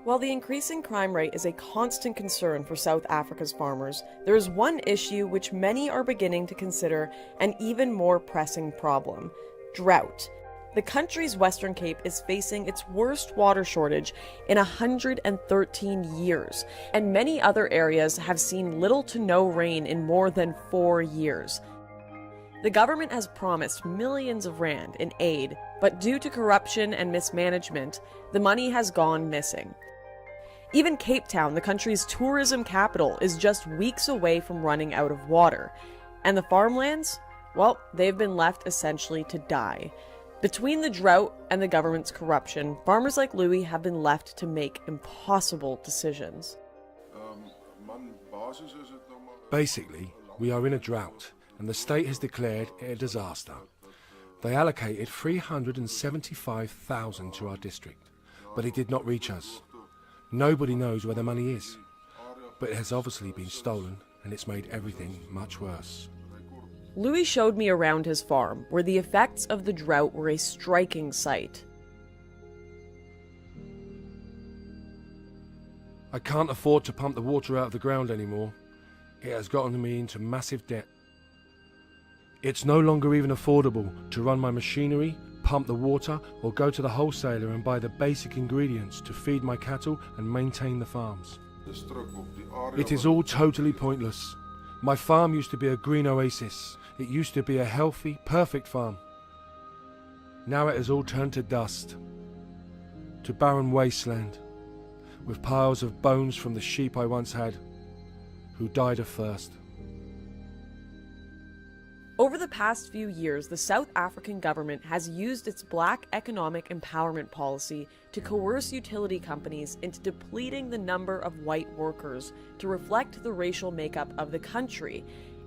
While the increasing crime rate is a constant concern for South Africa's farmers, there is one issue which many are beginning to consider an even more pressing problem: drought. The country's Western Cape is facing its worst water shortage in 113 years, and many other areas have seen little to no rain in more than 4 years. The government has promised millions of rand in aid, but due to corruption and mismanagement, the money has gone missing. Even Capetown, the country's tourism capital, is just weeks away from running out of water. And the farmlands? Well, they've been left essentially to die. Between the drought and the government's corruption, farmers like Louis have been left to make impossible decisions. Basically, we are in a drought, and the state has declared it a disaster. They allocated 375,000 to our district, but it did not reach us. Nobody knows where the money is, but it has obviously been stolen, and it's made everything much worse. Louis showed me around his farm, where the effects of the drought were a striking sight. I can't afford to pump the water out of the ground anymore. It has gotten me into massive debt. It's no longer even affordable to run my machinery, pump the water, or go to the wholesaler and buy the basic ingredients to feed my cattle and maintain the farms. It is all totally pointless. My farm used to be a green oasis. It used to be a healthy, perfect farm. Now it has all turned to dust, to barren wasteland, with piles of bones from the sheep I once had, who died of thirst. Over the past few years, the South African government has used its black economic empowerment policy to coerce utility companies into depleting the number of white workers to reflect the racial makeup of the country.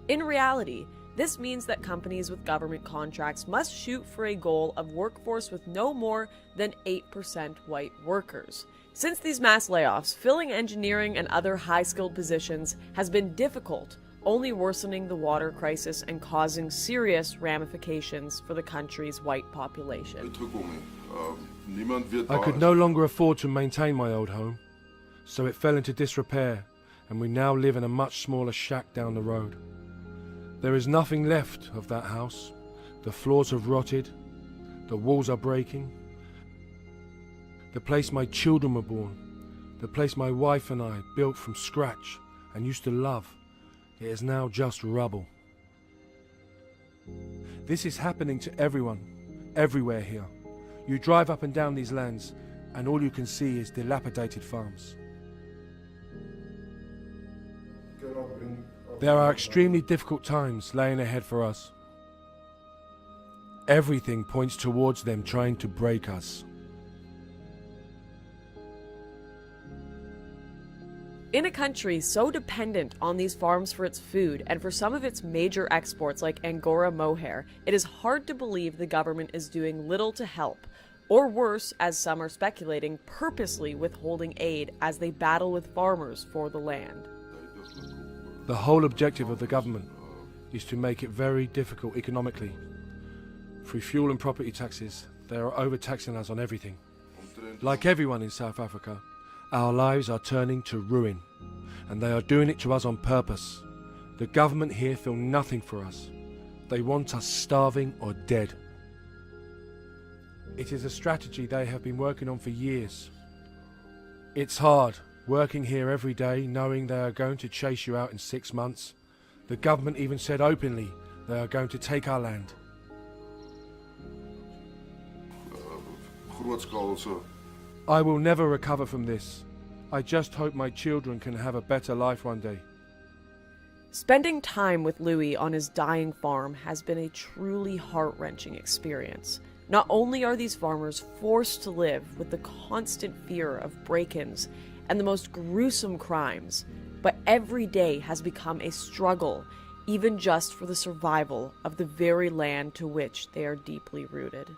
In reality, this means that companies with government contracts must shoot for a goal of workforce with no more than 8% white workers. Since these mass layoffs, filling engineering and other high-skilled positions has been difficult, only worsening the water crisis and causing serious ramifications for the country's white population. I could no longer afford to maintain my old home, so it fell into disrepair, and we now live in a much smaller shack down the road. There is nothing left of that house. The floors have rotted, the walls are breaking. The place my children were born, the place my wife and I built from scratch and used to love, it is now just rubble. This is happening to everyone, everywhere here. You drive up and down these lands, and all you can see is dilapidated farms. There are extremely difficult times laying ahead for us. Everything points towards them trying to break us. In a country so dependent on these farms for its food and for some of its major exports like Angora mohair, it is hard to believe the government is doing little to help, or worse, as some are speculating, purposely withholding aid as they battle with farmers for the land. The whole objective of the government is to make it very difficult economically. Through fuel and property taxes, they are overtaxing us on everything. Like everyone in South Africa, our lives are turning to ruin, and they are doing it to us on purpose. The government here feel nothing for us. They want us starving or dead. It is a strategy they have been working on for years. It's hard, working here every day, knowing they are going to chase you out in 6 months. The government even said openly they are going to take our land. I will never recover from this. I just hope my children can have a better life one day. Spending time with Louis on his dying farm has been a truly heart-wrenching experience. Not only are these farmers forced to live with the constant fear of break-ins and the most gruesome crimes, but every day has become a struggle, even just for the survival of the very land to which they are deeply rooted.